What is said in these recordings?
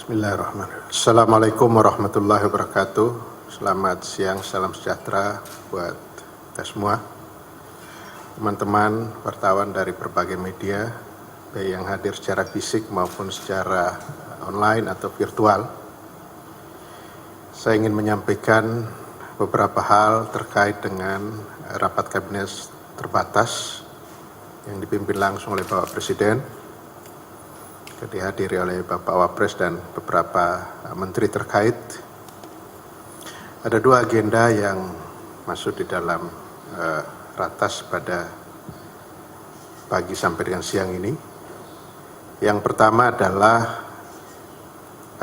Bismillahirrahmanirrahim. Assalamualaikum warahmatullahi wabarakatuh. Selamat siang, salam sejahtera buat kita semua. Teman-teman wartawan dari berbagai media, baik yang hadir secara fisik maupun secara online atau virtual. Saya ingin menyampaikan beberapa hal terkait dengan rapat kabinet terbatas yang dipimpin langsung oleh Bapak Presiden, dihadiri oleh Bapak Wapres dan beberapa menteri terkait. Ada dua agenda yang masuk di dalam ratas pada pagi sampai dengan siang ini. Yang pertama adalah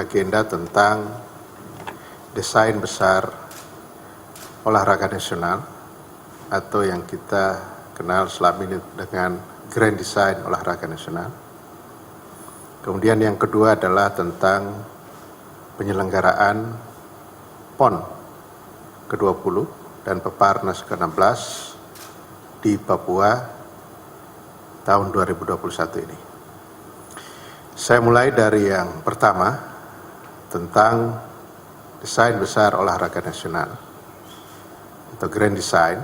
agenda tentang desain besar olahraga nasional atau yang kita kenal selama ini dengan Grand Design Olahraga Nasional. Kemudian yang kedua adalah tentang penyelenggaraan PON ke-20 dan Peparnas ke-16 di Papua tahun 2021 ini. Saya mulai dari yang pertama tentang desain besar olahraga nasional atau Grand Design.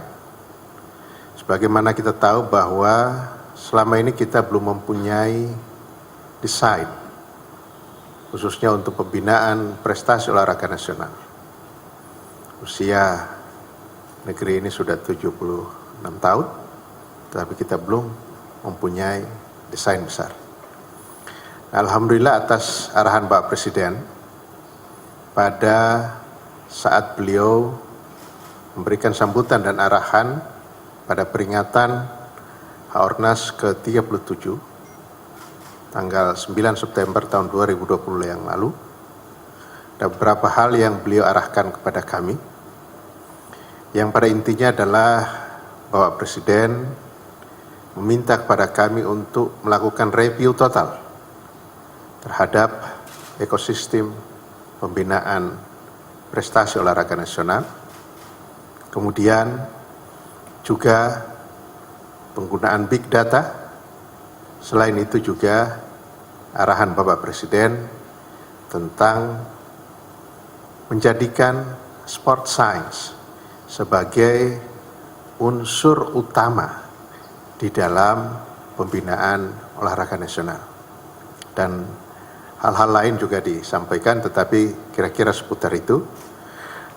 Sebagaimana kita tahu bahwa selama ini kita belum mempunyai desain khususnya untuk pembinaan prestasi olahraga nasional. Usia negeri ini sudah 76 tahun, tapi kita belum mempunyai desain besar. Alhamdulillah atas arahan Pak Presiden, pada saat beliau memberikan sambutan dan arahan pada peringatan Haornas ke-37 tanggal 9 September tahun 2020 yang lalu, ada beberapa hal yang beliau arahkan kepada kami, yang pada intinya adalah Bapak Presiden meminta kepada kami untuk melakukan review total terhadap ekosistem pembinaan prestasi olahraga nasional, kemudian juga penggunaan big data. Selain itu juga arahan Bapak Presiden tentang menjadikan sport science sebagai unsur utama di dalam pembinaan olahraga nasional. Dan hal-hal lain juga disampaikan, tetapi kira-kira seputar itu.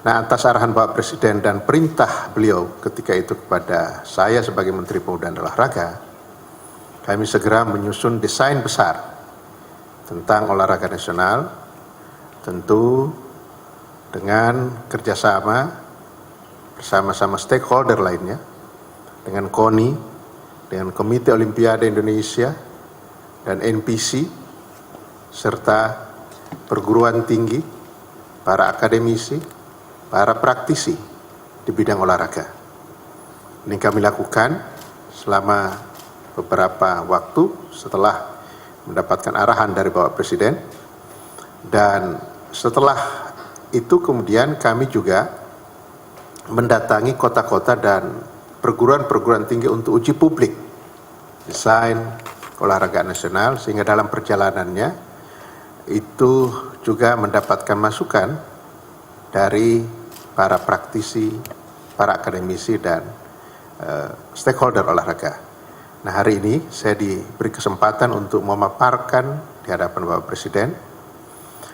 Nah, atas arahan Bapak Presiden dan perintah beliau ketika itu kepada saya sebagai Menteri Pemuda dan Olahraga, kami segera menyusun desain besar tentang olahraga nasional, tentu dengan kerjasama bersama-sama stakeholder lainnya, dengan KONI, dengan Komite Olimpiade Indonesia, dan NPC, serta perguruan tinggi, para akademisi, para praktisi di bidang olahraga. Ini kami lakukan selama beberapa waktu setelah mendapatkan arahan dari Bapak Presiden, dan setelah itu kemudian kami juga mendatangi kota-kota dan perguruan-perguruan tinggi untuk uji publik desain olahraga nasional, sehingga dalam perjalanannya itu juga mendapatkan masukan dari para praktisi, para akademisi, dan stakeholder olahraga. Nah, hari ini saya diberi kesempatan untuk memaparkan di hadapan Bapak Presiden,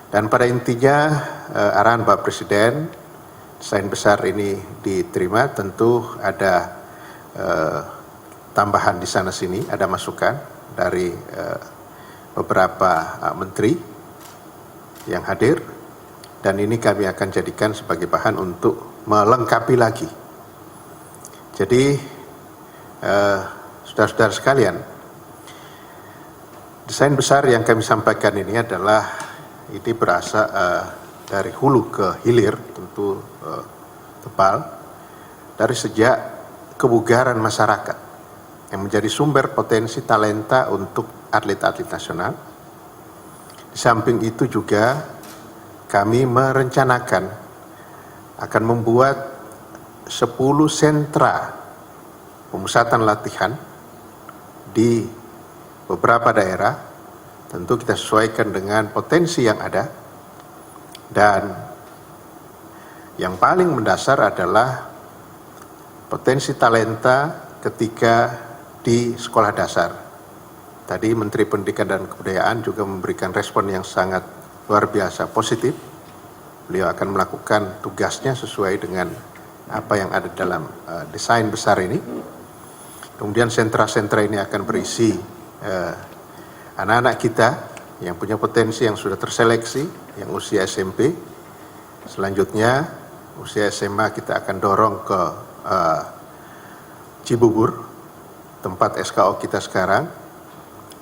dan pada intinya arahan Bapak Presiden, desain besar ini diterima. Tentu ada tambahan di sana sini, ada masukan dari beberapa menteri yang hadir, dan ini kami akan jadikan sebagai bahan untuk melengkapi lagi. Jadi saudara-saudara sekalian, desain besar yang kami sampaikan ini adalah berasal dari hulu ke hilir, tentu tebal, dari sejak kebugaran masyarakat yang menjadi sumber potensi talenta untuk atlet-atlet nasional. Di samping itu juga kami merencanakan akan membuat 10 sentra pemusatan latihan di beberapa daerah tentu kita sesuaikan dengan potensi yang ada, dan yang paling mendasar adalah potensi talenta ketika di sekolah dasar. Tadi Menteri Pendidikan dan Kebudayaan juga memberikan respon yang sangat luar biasa positif. Beliau akan melakukan tugasnya sesuai dengan apa yang ada dalam desain besar ini. Kemudian sentra-sentra ini akan berisi anak-anak kita yang punya potensi, yang sudah terseleksi, yang usia SMP. Selanjutnya usia SMA kita akan dorong ke Cibubur, tempat SKO kita sekarang,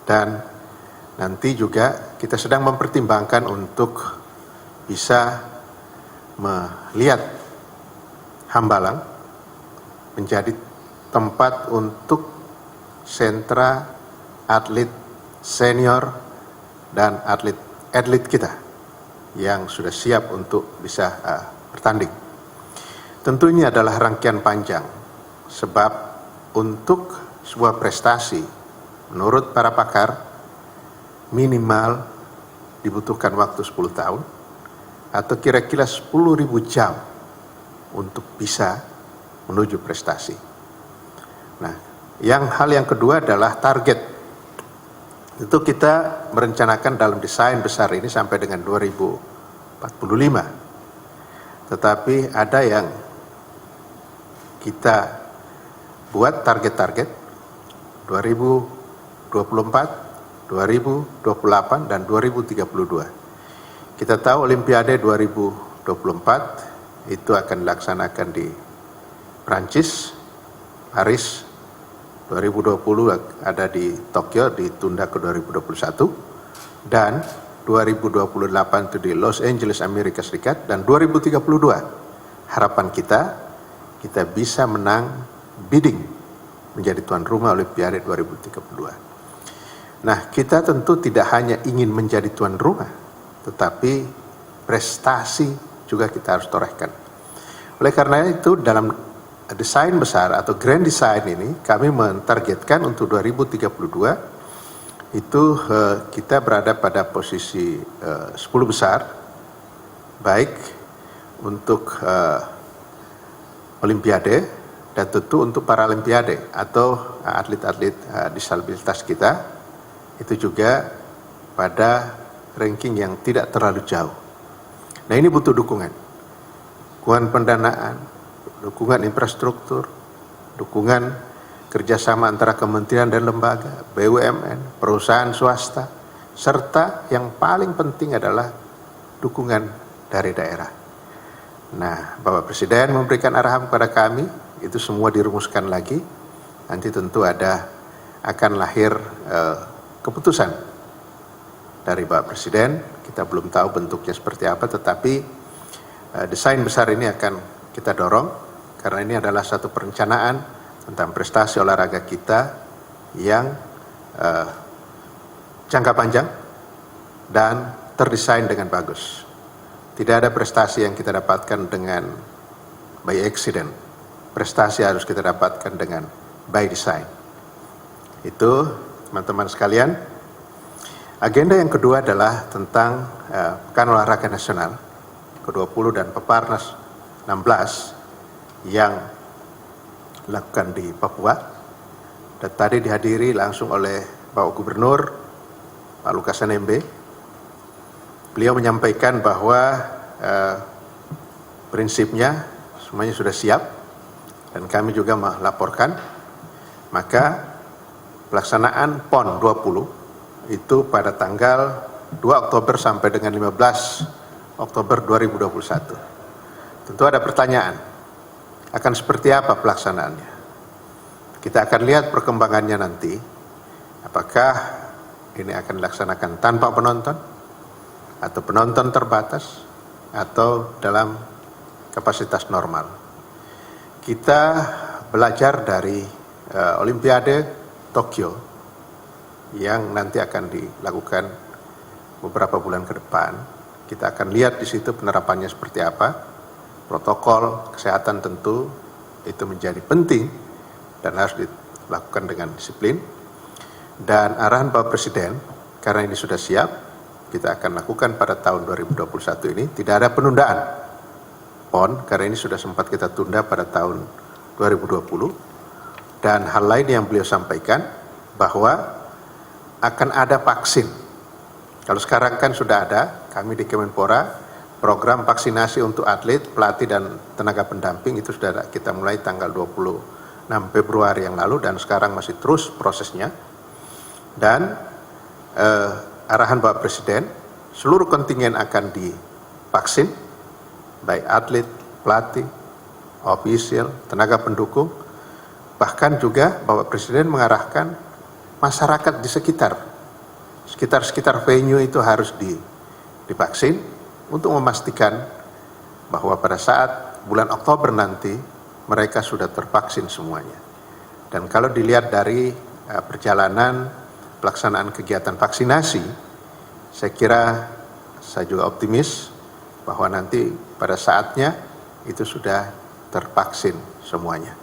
dan nanti juga kita sedang mempertimbangkan untuk bisa melihat Hambalang menjadi tempat untuk sentra atlet senior dan atlet kita yang sudah siap untuk bisa bertanding. Tentu ini adalah rangkaian panjang, sebab untuk sebuah prestasi menurut para pakar minimal dibutuhkan waktu 10 tahun atau kira-kira 10.000 jam untuk bisa menuju prestasi. Nah, hal yang kedua adalah target. Itu kita merencanakan dalam desain besar ini sampai dengan 2045. Tetapi ada yang kita buat target-target 2024, 2028, dan 2032. Kita tahu Olimpiade 2024 itu akan dilaksanakan di Prancis, Paris, 2020 ada di Tokyo, ditunda ke 2021, dan 2028 itu di Los Angeles, Amerika Serikat, dan 2032 harapan kita bisa menang bidding menjadi tuan rumah Olimpiade 2032. Nah, kita tentu tidak hanya ingin menjadi tuan rumah, tetapi prestasi juga kita harus torehkan. Oleh karena itu dalam desain besar atau grand design ini kami mentargetkan untuk 2032 itu kita berada pada posisi 10 besar, baik untuk Olimpiade dan tentu untuk Paralimpiade atau atlet-atlet disabilitas kita itu juga pada ranking yang tidak terlalu jauh. Nah, ini butuh dukungan pendanaan, dukungan infrastruktur, dukungan kerjasama antara kementerian dan lembaga, BUMN, perusahaan swasta, serta yang paling penting adalah dukungan dari daerah. Nah, Bapak Presiden memberikan arahan kepada kami, itu semua dirumuskan lagi. Nanti tentu akan lahir keputusan dari Bapak Presiden. Kita belum tahu bentuknya seperti apa, tetapi desain besar ini akan kita dorong, karena ini adalah satu perencanaan tentang prestasi olahraga kita yang jangka panjang dan terdesain dengan bagus. Tidak ada prestasi yang kita dapatkan dengan by accident. Prestasi harus kita dapatkan dengan by design. Itu teman-teman sekalian. Agenda yang kedua adalah tentang Pekan Olahraga Nasional ke-20 dan Peparnas 16 yang dilakukan di Papua. Dan tadi dihadiri langsung oleh Bapak Gubernur, Pak Lukas NMB. Beliau menyampaikan bahwa prinsipnya semuanya sudah siap dan kami juga melaporkan, maka pelaksanaan PON 20 itu pada tanggal 2 Oktober sampai dengan 15 Oktober 2021. Tentu ada pertanyaan, akan seperti apa pelaksanaannya? Kita akan lihat perkembangannya nanti, apakah ini akan dilaksanakan tanpa penonton, atau penonton terbatas, atau dalam kapasitas normal. Kita belajar dari Olimpiade Tokyo yang nanti akan dilakukan beberapa bulan ke depan. Kita akan lihat di situ penerapannya seperti apa. Protokol kesehatan tentu itu menjadi penting dan harus dilakukan dengan disiplin. Dan arahan Bapak Presiden karena ini sudah siap, kita akan lakukan pada tahun 2021 ini. Tidak ada penundaan PON, karena ini sudah sempat kita tunda pada tahun 2020. Dan hal lain yang beliau sampaikan, bahwa akan ada vaksin. Kalau sekarang kan sudah ada, kami di Kemenpora, program vaksinasi untuk atlet, pelatih, dan tenaga pendamping itu sudah ada. Kita mulai tanggal 26 Februari yang lalu, dan sekarang masih terus prosesnya. Dan arahan Bapak Presiden, seluruh kontingen akan divaksin, baik atlet, pelatih, ofisial, tenaga pendukung. Bahkan juga Bapak Presiden mengarahkan masyarakat di sekitar venue itu harus divaksin untuk memastikan bahwa pada saat bulan Oktober nanti mereka sudah tervaksin semuanya. Dan kalau dilihat dari perjalanan pelaksanaan kegiatan vaksinasi, saya kira saya juga optimis bahwa nanti pada saatnya itu sudah tervaksin semuanya.